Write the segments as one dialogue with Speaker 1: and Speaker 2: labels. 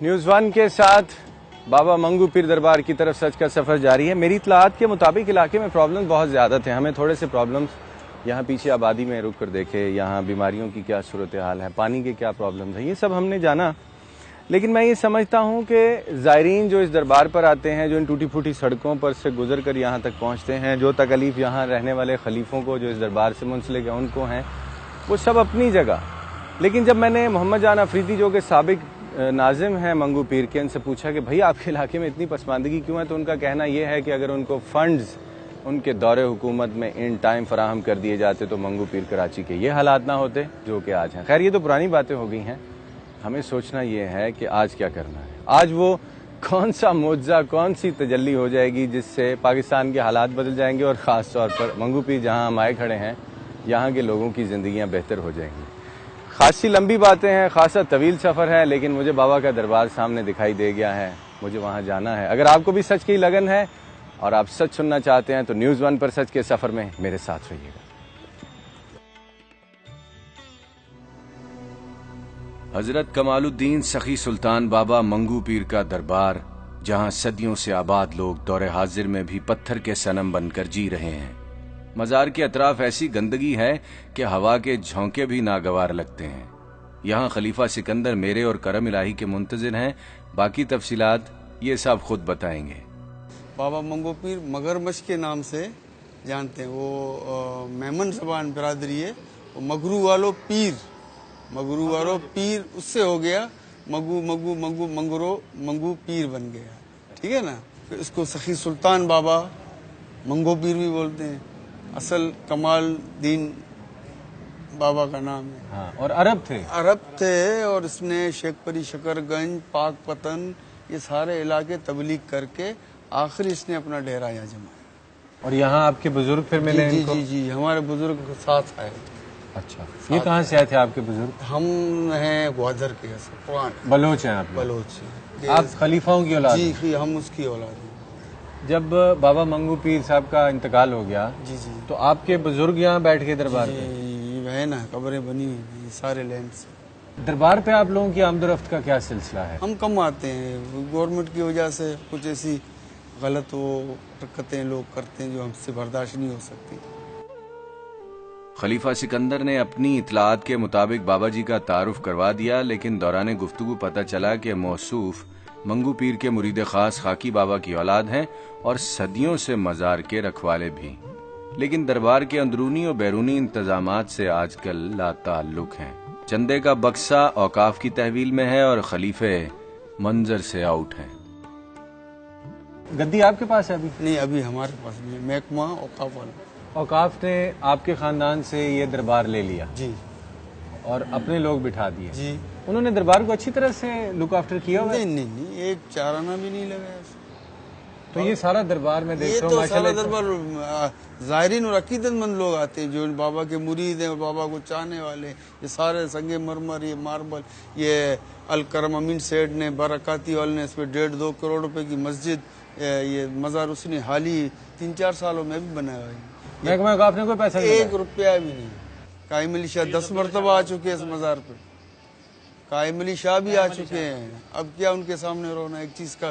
Speaker 1: News one کے ساتھ بابا منگو پیر دربار کی طرف سچ کا سفر جاری ہے۔ میری اطلاعات کے مطابق علاقے میں پرابلم بہت زیادہ تھے، ہمیں تھوڑے سے پرابلمز یہاں پیچھے آبادی میں رک کر دیکھے، یہاں بیماریوں کی کیا صورتحال ہے، پانی کے کیا پرابلمز ہیں، یہ سب ہم نے جانا۔ لیکن میں یہ سمجھتا ہوں کہ زائرین جو اس دربار پر آتے ہیں، جو ان ٹوٹی پھوٹی سڑکوں پر سے گزر کر یہاں تک پہنچتے ہیں، جو تکلیف یہاں رہنے والے خلیفوں کو جو اس دربار سے منسلک ہیں ان کو ہیں، وہ سب اپنی جگہ۔ لیکن جب میں نے محمد جان افریدی جو کہ سابق ناظم ہیں منگو پیر کے، ان سے پوچھا کہ بھائی آپ کے علاقے میں اتنی پسماندگی کیوں ہے، تو ان کا کہنا یہ ہے کہ اگر ان کو فنڈز ان کے دور حکومت میں ان ٹائم فراہم کر دیے جاتے تو منگو پیر کراچی کے یہ حالات نہ ہوتے جو کہ آج ہیں۔ خیر یہ تو پرانی باتیں ہو گئی ہیں، ہمیں سوچنا یہ ہے کہ آج کیا کرنا ہے۔ آج وہ کون سا معجزہ، کون سی تجلی ہو جائے گی جس سے پاکستان کے حالات بدل جائیں گے، اور خاص طور پر منگو پیر جہاں ہم آئے کھڑے ہیں یہاں کے لوگوں کی زندگیاں بہتر ہو جائیں گی۔ خاصی لمبی باتیں ہیں، خاصا طویل سفر ہے، لیکن مجھے بابا کا دربار سامنے دکھائی دے گیا ہے، مجھے وہاں جانا ہے۔ اگر آپ کو بھی سچ کی لگن ہے اور آپ سچ سننا چاہتے ہیں تو نیوز ون پر سچ کے سفر میں میرے ساتھ رہیے گا۔ حضرت کمال الدین سخی سلطان بابا منگو پیر کا دربار، جہاں صدیوں سے آباد لوگ دور حاضر میں بھی پتھر کے صنم بن کر جی رہے ہیں۔ مزار کے اطراف ایسی گندگی ہے کہ ہوا کے جھونکے بھی ناگوار لگتے ہیں۔ یہاں خلیفہ سکندر میرے اور کرم الہی کے منتظر ہیں، باقی تفصیلات یہ سب خود بتائیں گے۔
Speaker 2: بابا منگو پیر مگرمچھ کے نام سے جانتے ہیں، وہ میمن زبان برادری ہے، وہ مگرو والو پیر، مگرو والو پیر اس سے ہو گیا مگو مگو مگو منگرو منگو پیر بن گیا، ٹھیک ہے نا۔ پھر اس کو سخی سلطان بابا منگو پیر بھی بولتے ہیں، اصل کمال دین بابا کا نام ہے۔
Speaker 1: ہاں، اور عرب
Speaker 2: تھے اور اس نے شیخ پری شکر گنج، پاک پتن، یہ سارے علاقے تبلیغ کر کے آخر اس نے اپنا ڈیرا یہاں جمایا۔
Speaker 1: اور یہاں آپ کے بزرگ پھر ملے ان کو؟
Speaker 2: جی ہمارے بزرگ ساتھ آئے۔
Speaker 1: اچھا، یہ کہاں سے آئے تھے آپ کے بزرگ؟
Speaker 2: ہم ہیں گوادر کے، پرانے
Speaker 1: بلوچ ہیں آپ؟
Speaker 2: بلوچ۔
Speaker 1: آپ خلیفاؤں کی اولاد؟
Speaker 2: جی ہم اس کی اولاد ہیں۔
Speaker 1: جب بابا منگو پیر صاحب کا انتقال ہو گیا
Speaker 2: جی
Speaker 1: تو آپ کے بزرگ یہاں بیٹھ کے دربار پہ؟
Speaker 2: جی ہے نا، قبریں بنی ہوئی سارے لینڈ سے۔
Speaker 1: دربار پہ آپ لوگوں کی آمد و رفت کا کیا سلسلہ ہے؟
Speaker 2: ہم کم آتے ہیں، گورنمنٹ کی وجہ سے کچھ ایسی غلط وہ حرکتیں لوگ کرتے ہیں جو ہم سے برداشت نہیں ہو سکتی۔
Speaker 3: خلیفہ سکندر نے اپنی اطلاعات کے مطابق بابا جی کا تعارف کروا دیا، لیکن دوران گفتگو پتہ چلا کہ موصوف منگو پیر کے مرید خاص خاکی بابا کی اولاد ہیں اور صدیوں سے مزار کے رکھوالے بھی، لیکن دربار کے اندرونی اور بیرونی انتظامات سے آج کل لا تعلق ہیں۔ چندے کا بکسا اوقاف کی تحویل میں ہے اور خلیفے منظر سے آؤٹ ہیں۔
Speaker 1: گدی آپ کے پاس ہے ابھی؟
Speaker 2: نہیں، ابھی ہمارے پاس نہیں، محکمہ اوقاف والا۔
Speaker 1: اوقاف نے آپ کے خاندان سے یہ دربار لے لیا؟
Speaker 2: جی۔
Speaker 1: اور اپنے لوگ بٹھا دیے؟
Speaker 2: جی۔
Speaker 1: انہوں نے دربار کو اچھی طرح سے لک آفٹر کیا ہوا؟
Speaker 2: نہیں، ایک چارانہ بھی نہیں لگایا۔
Speaker 1: تو یہ سارا دربار میں دیکھ رہا ہوں،
Speaker 2: یہ تو سارا دربار زائرین اور عقیدت مند لوگ آتے ہیں جو بابا کے مرید ہیں اور بابا کو چاہنے والے ہیں۔ یہ سارے سنگ مرمر، یہ ماربل، یہ الکرم امین سیٹھ نے برکاتی والے نے اس پہ 1.5-2 کروڑ روپے کی مسجد، یہ مزار اس نے حال ہی 3-4 سالوں میں بھی بنایا ہے۔
Speaker 1: محکمہ اوقاف نے کوئی پیسہ نہیں؟
Speaker 2: 1 روپیہ بھی نہیں۔ قائم علی شاہ 10 مرتبہ آ چکے ہیں اس مزار پہ، قائم علی شاہ بھی آ چکے ہیں۔ اب کیا ان کے سامنے رونا؟ ایک چیز کا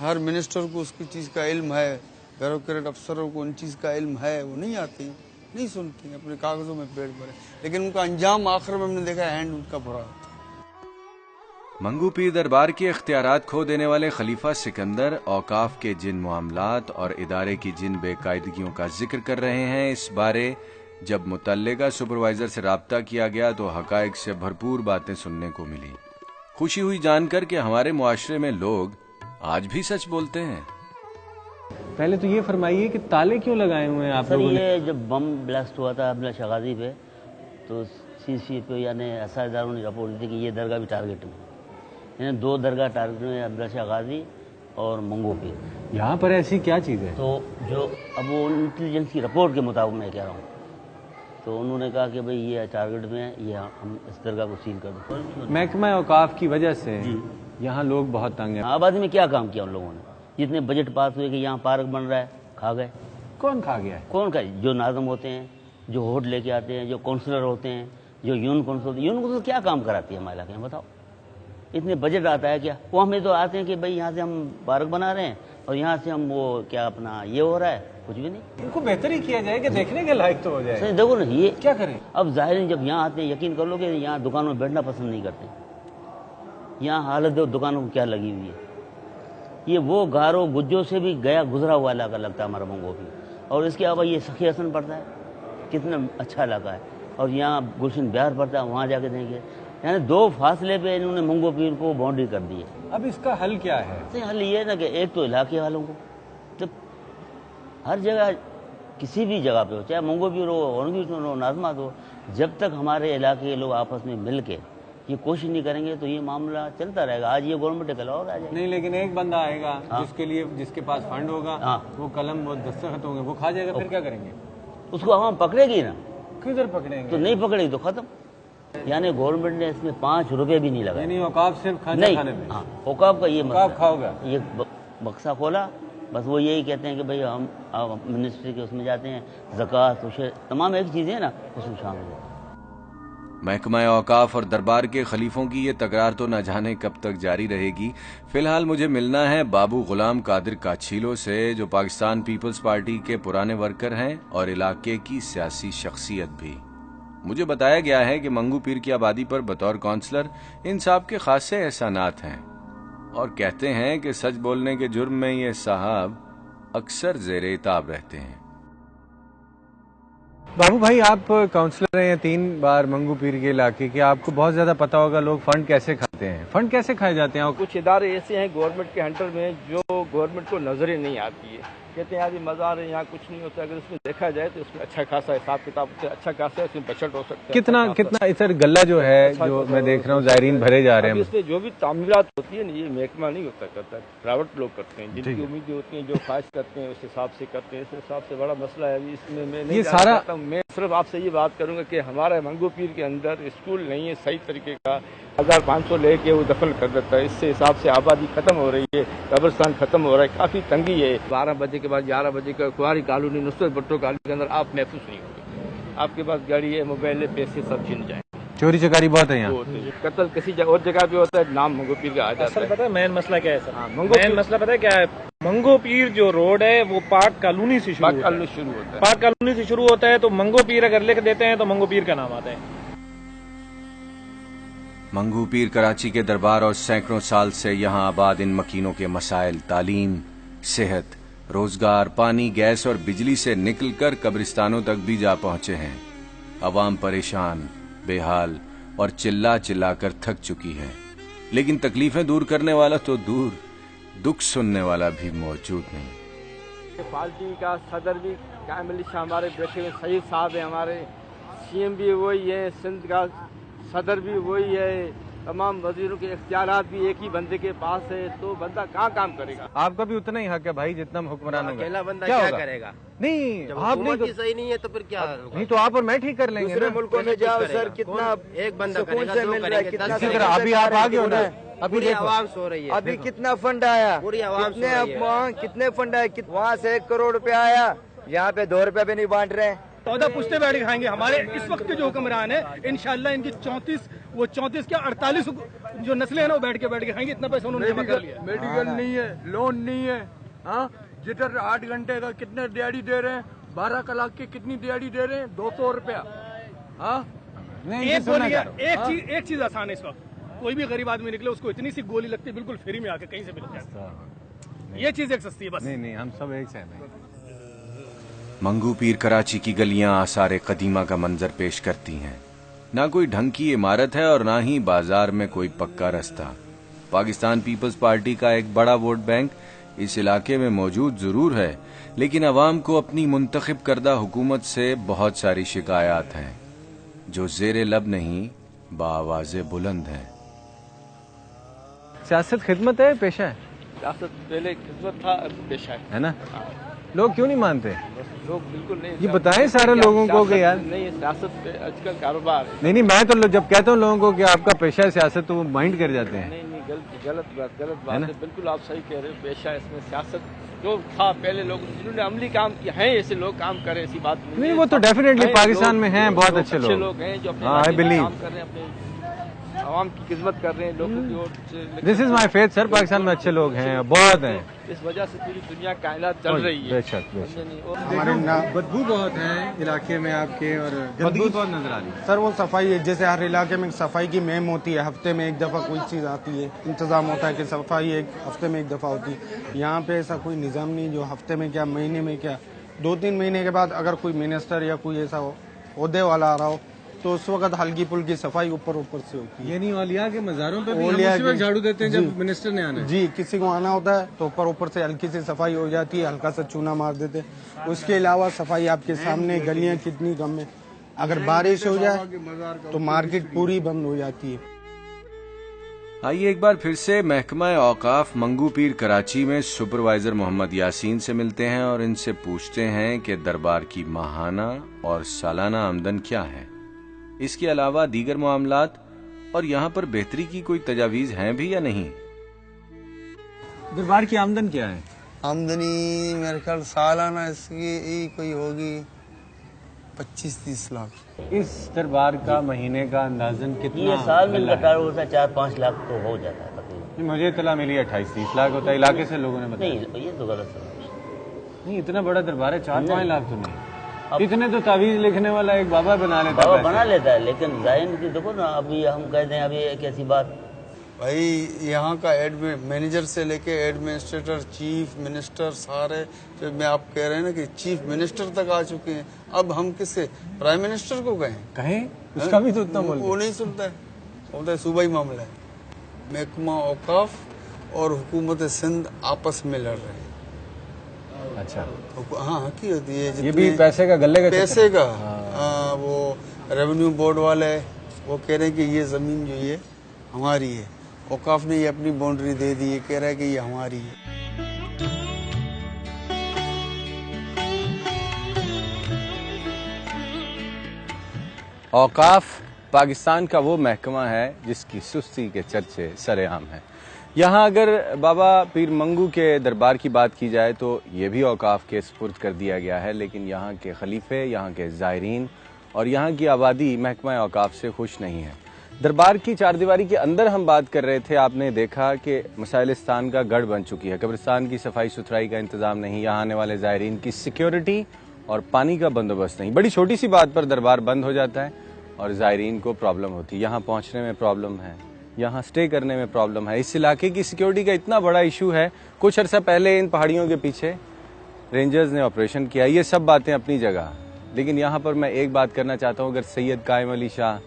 Speaker 2: ہر منسٹر کو اس کی چیز کا علم ہے، بیوروکریٹ افسروں کو ان چیز کا علم ہے، وہ نہیں آتے ہیں، نہیں سنتے ہیں، اپنے کاغذوں میں پیٹ بھرے، لیکن ان کا انجام آخر میں ہم نے دیکھا ہینڈ ان کا برا ہوتا ہے۔
Speaker 3: منگو پیر دربار کے اختیارات کھو دینے والے خلیفہ سکندر اوقاف کے جن معاملات اور ادارے کی جن بے قاعدگیوں کا ذکر کر رہے ہیں، اس بارے جب متعلقہ سپروائزر سے رابطہ کیا گیا تو حقائق سے بھرپور باتیں سننے کو ملی۔ خوشی ہوئی جان کر کہ ہمارے معاشرے میں لوگ آج بھی سچ بولتے ہیں۔
Speaker 1: پہلے تو یہ فرمائیے کہ تالے کیوں لگائے ہوئے ہیں آپ لوگوں نے؟
Speaker 4: یہ جب بم بلاسٹ ہوا تھا عبداللہ شاہ غازی پہ، تو سی پہ یعنی ایسا اداروں نے رپورٹ دی کہ یہ درگاہ بھی ٹارگٹ میں، یعنی 2 درگاہ ٹارگٹ میں، عبداللہ شاہ غازی اور منگو پیر۔
Speaker 1: یہاں پر ایسی کیا چیز ہے؟
Speaker 4: تو جو اب وہ انٹیلیجنس کی رپورٹ کے مطابق میں کہہ رہا ہوں، تو انہوں نے کہا کہ بھئی یہ ٹارگٹ میں ہے، یہ ہم اس درگاہ کو سیل کر دیں۔
Speaker 1: محکمہ اوقاف کی وجہ سے یہاں لوگ بہت تنگ ہیں۔
Speaker 4: آبادی میں کیا کام کیا ان لوگوں نے؟ جتنے بجٹ پاس ہوئے کہ یہاں پارک بن رہا ہے، کھا گئے۔
Speaker 1: کون کھا گیا ہے؟
Speaker 4: کون کھا؟ جو ناظم ہوتے ہیں، جو ہوٹ لے کے آتے ہیں، جو کونسلر ہوتے ہیں، جو یون کونسل ہوتے ہیں۔ یون کونسل کیا کام کراتی ہے ہمارے علاقے میں؟ بتاؤ، اتنے بجٹ آتا ہے کیا؟ وہ ہمیں تو آتے ہیں کہ بھائی یہاں سے ہم پارک بنا رہے ہیں اور یہاں سے ہم وہ کیا اپنا یہ ہو رہا ہے، کچھ بھی نہیں.
Speaker 1: ان کو بہتر ہی کیا جائے کہ دیکھنے کے لائق تو ہو جائے.
Speaker 4: دیکھو نا یہ
Speaker 1: کیا کریں؟
Speaker 4: اب ظاہر ہے جب یہاں آتے ہیں یقین کر لو کہ یہاں دکانوں میں بیٹھنا پسند نہیں کرتے. یہاں حالت دکانوں کو کیا لگی ہوئی ہے. یہ وہ گاروں گجوں سے بھی گیا گزرا ہوا علاقہ لگتا ہے ہمارا منگو پیر. اور اس کے علاوہ یہ سخی حسن پڑتا ہے، کتنا اچھا علاقہ ہے. اور یہاں گلشن بہار پڑتا ہے، وہاں جا کے دیکھیں. یعنی 2 فاصلے پہ انہوں نے منگو پیر کو باؤنڈری کر دی ہے.
Speaker 1: اب اس کا حل کیا ہے؟
Speaker 4: حل یہ ہے نا کہ ایک تو علاقے والوں کو جب ہر جگہ کسی بھی جگہ پہ ہو، چاہے منگو پیر ہو، اورنگی ہو، نازمات ہو، جب تک ہمارے علاقے کے لوگ آپس میں مل کے یہ کوشش نہیں کریں گے تو یہ معاملہ چلتا رہے گا. آج یہ گورنمنٹ کل اور آ جائے
Speaker 1: نہیں، لیکن ایک بندہ آئے گا جس کے پاس فنڈ ہوگا، وہ قلم وہ دستخط ہوں گے، وہ کھا جائے گا. پھر کیا کریں گے؟
Speaker 4: اس کو عوام پکڑے گی نا.
Speaker 1: کدھر پکڑیں گے؟
Speaker 4: تو نہیں پکڑے گی تو ختم. یعنی گورنمنٹ نے اس میں 5 روپے بھی نہیں لگائے.
Speaker 1: یعنی اوقاف صرف کھانے
Speaker 4: نہیں،
Speaker 1: کھانے میں.
Speaker 4: ہاں اوقاف کا یہ
Speaker 1: اوقاف کھاؤ گا.
Speaker 4: یہ بکسا کھولا، بس وہ یہی کہتے ہیں کہ بھئی ہم منسٹری کے اس میں جاتے ہیں، زکوٰۃ تمام ایک چیزیں ہیں نا اس میں شامل ہے.
Speaker 3: محکمہ اوقاف اور دربار کے خلیفوں کی یہ تکرار تو نہ جانے کب تک جاری رہے گی. فی الحال مجھے ملنا ہے بابو غلام قادر کاچھیلو سے، جو پاکستان پیپلز پارٹی کے پرانے ورکر ہیں اور علاقے کی سیاسی شخصیت بھی. مجھے بتایا گیا ہے کہ منگو پیر کی آبادی پر بطور کونسلر ان صاحب کے خاصے احسانات ہیں، اور کہتے ہیں کہ سچ بولنے کے جرم میں یہ صاحب اکثر زیر عتاب رہتے ہیں.
Speaker 1: بابو بھائی، آپ کاؤنسلر ہیں 3 بار منگو پیر کے علاقے کے، آپ کو بہت زیادہ پتا ہوگا لوگ فنڈ کیسے کھاتے ہیں. فنڈ کیسے کھائے جاتے ہیں؟
Speaker 5: کچھ ادارے ایسے ہیں گورنمنٹ کے ہنٹر میں جو گورنمنٹ کو نظر ہی نہیں آتی ہے. کہتے ہیں یار یہ مزار ہے، یہاں کچھ نہیں ہوتا. اگر اس میں دیکھا جائے تو اس میں اچھا خاصا حساب کتاب سے اچھا خاصا اس میں بجٹ ہو سکتا ہے.
Speaker 1: کتنا ادھر گلہ جو ہے جو میں دیکھ رہا ہوں زائرین بھرے جا رہے ہیں.
Speaker 5: اس میں جو بھی تعمیرات ہوتی ہے نا یہ محکمہ نہیں ہوتا کرتا، پرائیویٹ لوگ کرتے ہیں. جن کی امیدیں ہوتی ہیں، جو خواہش کرتے ہیں اس حساب سے کرتے ہیں. اس حساب سے بڑا مسئلہ ہے. اس میں میں نہیں چاہتا ہوں. میں صرف آپ سے یہ بات کروں گا کہ ہمارا منگو پیر کے اندر اسکول نہیں ہے صحیح طریقے کا. 1500 لے کے وہ دفن کر دیتا ہے. اس سے حساب سے آبادی ختم ہو رہی ہے، قبرستان ختم ہو رہا ہے، کافی تنگی ہے. 12 بجے کے بعد 11 بجے کا کواری کالونی نصرت بٹو کالونی کے اندر آپ محفوظ نہیں ہوں گے. آپ کے پاس گاڑی ہے، موبائل ہے، پیسے سب چھن جائیں.
Speaker 1: چوری چکاری بہت ہے یہاں.
Speaker 5: قتل کسی اور جگہ پہ ہوتا ہے، نام منگو پیر کا آ جاتا ہے.
Speaker 6: پتہ ہے مین مسئلہ کیا ہے سر؟ مین مسئلہ پتہ ہے کیا ہے؟ منگو پیر جو روڈ ہے وہ پاک کالونی سے شروع ہوتا ہے. پاک کالونی سے شروع ہوتا ہے تو منگو پیر اگر لکھ دیتے ہیں تو منگو پیر کا نام آتا ہے.
Speaker 3: منگو پیر کراچی کے دربار اور سینکڑوں سال سے یہاں آباد ان مکینوں کے مسائل تعلیم، صحت، روزگار، پانی، گیس اور بجلی سے نکل کر قبرستانوں تک بھی جا پہنچے ہیں. عوام پریشان، بے حال اور چلا چلا کر تھک چکی ہے. لیکن تکلیفیں دور کرنے والا تو دور، دکھ سننے والا بھی موجود نہیں.
Speaker 5: پارٹی کا صدر بھی قائم علی شاہ ہمارے بیٹھے ہوئے سعید صاحب ہیں، ہمارے سی ایم بھی وہی ہے، سندھ کا صدر بھی وہی ہے، تمام وزیروں کے اختیارات بھی ایک ہی بندے کے پاس ہے. تو بندہ کہاں کام کرے گا؟
Speaker 1: آپ کا بھی اتنا ہی حق ہے بھائی جتنا حکمران ہوگا.
Speaker 7: اکیلا بندہ کیا کرے گا؟
Speaker 1: نہیں آپ نہیں
Speaker 7: صحیح نہیں ہے تو پھر کیا؟
Speaker 1: نہیں تو آپ اور میں ٹھیک کر لیں گے.
Speaker 7: دوسرے ملکوں میں جاؤ سر، کتنا ایک بندہ کرے گا، 2 کریں گے، 10 کریں گے.
Speaker 1: ابھی آپ آگے ہو رہے ہیں،
Speaker 7: پوری عوام سو رہی ہے.
Speaker 8: ابھی کتنا فنڈ آیا؟
Speaker 7: پوری عوام سو رہی ہے.
Speaker 8: کتنے فنڈ آئے؟ وہاں سے 1 کروڑ روپے آیا، یہاں پہ 2 روپے بھی نہیں بانٹ رہے.
Speaker 6: 14 پشتے بیٹھ کے کھائیں گے. ہمارے اس وقت کے جو حکمران ہیں انشاءاللہ ان کی 34 کیا 48 جو نسلیں ہیں نا وہ بیٹھ کے کھائیں گے. اتنا پیسہ انہوں نے جمع کر لیا.
Speaker 9: میڈیکل نہیں ہے، لون نہیں ہے. ہاں جدھر 8 گھنٹے کا کتنے دیہڑی دے رہے ہیں، 12 کلاک کی کتنی دیہڑی دے رہے ہیں؟ 200 روپیہ. ہاں
Speaker 6: ایک چیز آسان ہے اس وقت. کوئی بھی غریب آدمی نکلے اس کو اتنی سی گولی لگتی ہے بالکل فری میں آ کے کہیں سے بھی لگ جاتا ہے. یہ چیز ایک سستی ہے بس.
Speaker 1: نہیں ہم سب ایک سے ہیں.
Speaker 3: منگو پیر کراچی کی گلیاں آثار قدیمہ کا منظر پیش کرتی ہیں. نہ کوئی ڈھنگ کی عمارت ہے اور نہ ہی بازار میں کوئی پکا رستہ. پاکستان پیپلز پارٹی کا ایک بڑا ووٹ بینک اس علاقے میں موجود ضرور ہے، لیکن عوام کو اپنی منتخب کردہ حکومت سے بہت ساری شکایات ہیں جو زیر لب نہیں بآواز بلند ہیں.
Speaker 1: سیاست خدمت ہے، پیشہ ہے.
Speaker 5: سیاست پہلے خدمت تھا، پیشہ ہے
Speaker 1: نا. لوگ کیوں نہیں مانتے؟
Speaker 5: لوگ بالکل نہیں.
Speaker 1: یہ بتائیں سارے لوگوں کو کہ یار
Speaker 5: نہیں، سیاست آج کل کاروبار ہے.
Speaker 1: نہیں میں تو جب کہتا ہوں لوگوں کو کہ آپ کا پیشہ ہے سیاست تو وہ مائنڈ کر جاتے ہیں.
Speaker 5: نہیں غلط بات ہے. بالکل آپ صحیح کہہ رہے ہو. پیشہ اس میں سیاست جو تھا پہلے لوگ جنہوں نے عملی کام کیا ہے، ایسے لوگ کام کرے، ایسی بات نہیں.
Speaker 1: وہ تو ڈیفینیٹلی پاکستان میں ہیں بہت اچھے لوگ
Speaker 5: ہیں جو اپنے کام کر رہے ہیں، اپنے عوام کی خدمت کر رہے ہیں لوگوں کی اور سے.
Speaker 1: دس از مائی فیتھ سر. پاکستان میں اچھے لوگ ہیں, بہت ہیں.
Speaker 5: اس وجہ سے پوری دنیا کائنات چل رہی ہے.
Speaker 1: بے شک بے شک. بدبو بہت ہے علاقے میں آپ کے, اور گندگی بہت نظر آ رہی ہے.
Speaker 10: سر وہ صفائی ہے, جیسے ہر علاقے میں صفائی کی مہم ہوتی ہے, ہفتے میں ایک دفعہ کوئی چیز آتی ہے, انتظام ہوتا ہے کہ صفائی ایک ہفتے میں ایک دفعہ ہوتی ہے. یہاں پہ ایسا کوئی نظام نہیں جو ہفتے میں کیا, مہینے میں کیا, 2-3 مہینے کے بعد اگر کوئی منسٹر یا کوئی ایسا عہدے والا آ رہا ہو تو اس وقت ہلکی پھلکی صفائی اوپر سے ہوتی ہے.
Speaker 1: یعنی اولیاء کے مزاروں پہ بھی ہم اسی وقت جھاڑو دیتے ہیں جب منسٹر نے آنا ہے.
Speaker 10: جی, کسی کو آنا ہوتا ہے تو اوپر سے ہلکی سی صفائی ہو جاتی ہے, ہلکا سا چونا مار دیتے. اس کے علاوہ صفائی آپ کے سامنے, گلیاں کتنی کم ہیں. اگر بارش ہو جائے تو مارکیٹ پوری بند ہو جاتی ہے.
Speaker 3: آئیے ایک بار پھر سے محکمہ اوقاف منگو پیر کراچی میں سپروائزر محمد یاسین سے ملتے ہیں اور ان سے پوچھتے ہیں کہ دربار کی ماہانہ اور سالانہ آمدن کیا ہے, اس کے علاوہ دیگر معاملات, اور یہاں پر بہتری کی کوئی تجاویز ہیں بھی یا نہیں.
Speaker 1: دربار کی آمدن کیا ہے؟
Speaker 2: آمدنی میرے خیال سالانہ اس کی کوئی ہوگی 25-30 لاکھ.
Speaker 1: اس دربار کا مہینے کا اندازن کتنا؟
Speaker 4: یہ سال میں کٹار ہوتا ہے 4-5 لاکھ تو ہو جاتا ہے تقریباً.
Speaker 1: مجھے اطلاع ملی 28-30 لاکھ ہوتا ہے, علاقے سے لوگوں نے بتایا.
Speaker 4: نہیں, یہ تو غلط ہے.
Speaker 1: نہیں, اتنا بڑا دربار ہے, 4-5 لاکھ تو نہیں. اتنے تو تعویذ لکھنے والا ایک بابا بنا لیتا ہے.
Speaker 4: بابا بنا لیتا ہے, لیکن ظاہر کی دیکھو نا, ابھی ہم کہتے ہیں ابھی ایک ایسی بات,
Speaker 2: بھائی یہاں کا مینیجر سے لے کے ایڈمنسٹریٹر, چیف منسٹر, سارے جو میں آپ کہہ رہے ہیں نا کہ چیف منسٹر تک آ چکے ہیں. اب ہم کس سے پرائم منسٹر کو کہیں,
Speaker 1: اس کا بھی تو اتنا
Speaker 2: وہ نہیں سنتا ہے. ہوتا ہے صوبائی معاملہ ہے. محکمہ اوقاف اور حکومت سندھ آپس میں لڑ رہے ہیں.
Speaker 1: اچھا,
Speaker 2: ہاں کی ہوتی ہے
Speaker 1: یہ بھی پیسے کا گلے کا
Speaker 2: پیسے کا. وہ ریونیو بورڈ والے وہ کہہ رہے ہیں کہ یہ زمین جو یہ ہماری ہے, اوقاف نے یہ اپنی باؤنڈری دے دی, یہ کہہ رہا ہے کہ یہ ہماری ہے.
Speaker 1: اوقاف پاکستان کا وہ محکمہ ہے جس کی سستی کے چرچے سر عام ہیں. یہاں اگر بابا پیر منگو کے دربار کی بات کی جائے تو یہ بھی اوقاف کے سپرد کر دیا گیا ہے, لیکن یہاں کے خلیفے, یہاں کے زائرین اور یہاں کی آبادی محکمہ اوقاف سے خوش نہیں ہے. دربار کی چار دیواری کے اندر ہم بات کر رہے تھے, آپ نے دیکھا کہ مسائلستان کا گڑھ بن چکی ہے. قبرستان کی صفائی ستھرائی کا انتظام نہیں, یہاں آنے والے زائرین کی سیکیورٹی اور پانی کا بندوبست نہیں. بڑی چھوٹی سی بات پر دربار بند ہو جاتا ہے اور زائرین کو پرابلم ہوتی ہے. یہاں پہنچنے میں پرابلم ہے, یہاں سٹے کرنے میں پرابلم ہے. اس علاقے کی سیکیورٹی کا اتنا بڑا ایشو ہے. کچھ عرصہ پہلے ان پہاڑیوں کے پیچھے رینجرز نے آپریشن کیا. یہ سب باتیں اپنی جگہ, لیکن یہاں پر میں ایک بات کرنا چاہتا ہوں. اگر سید قائم علی شاہ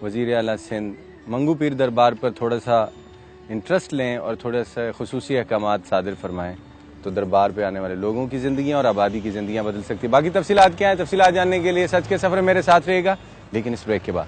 Speaker 1: وزیر اعلیٰ سندھ منگو پیر دربار پر تھوڑا سا انٹرسٹ لیں اور تھوڑا سا خصوصی احکامات صادر فرمائیں تو دربار پہ آنے والے لوگوں کی زندگیاں اور آبادی کی زندگیاں بدل سکتی. باقی تفصیلات کیا ہیں, تفصیلات جاننے کے لیے سچ کے سفر میرے ساتھ رہے گا, لیکن اس بریک کے بعد.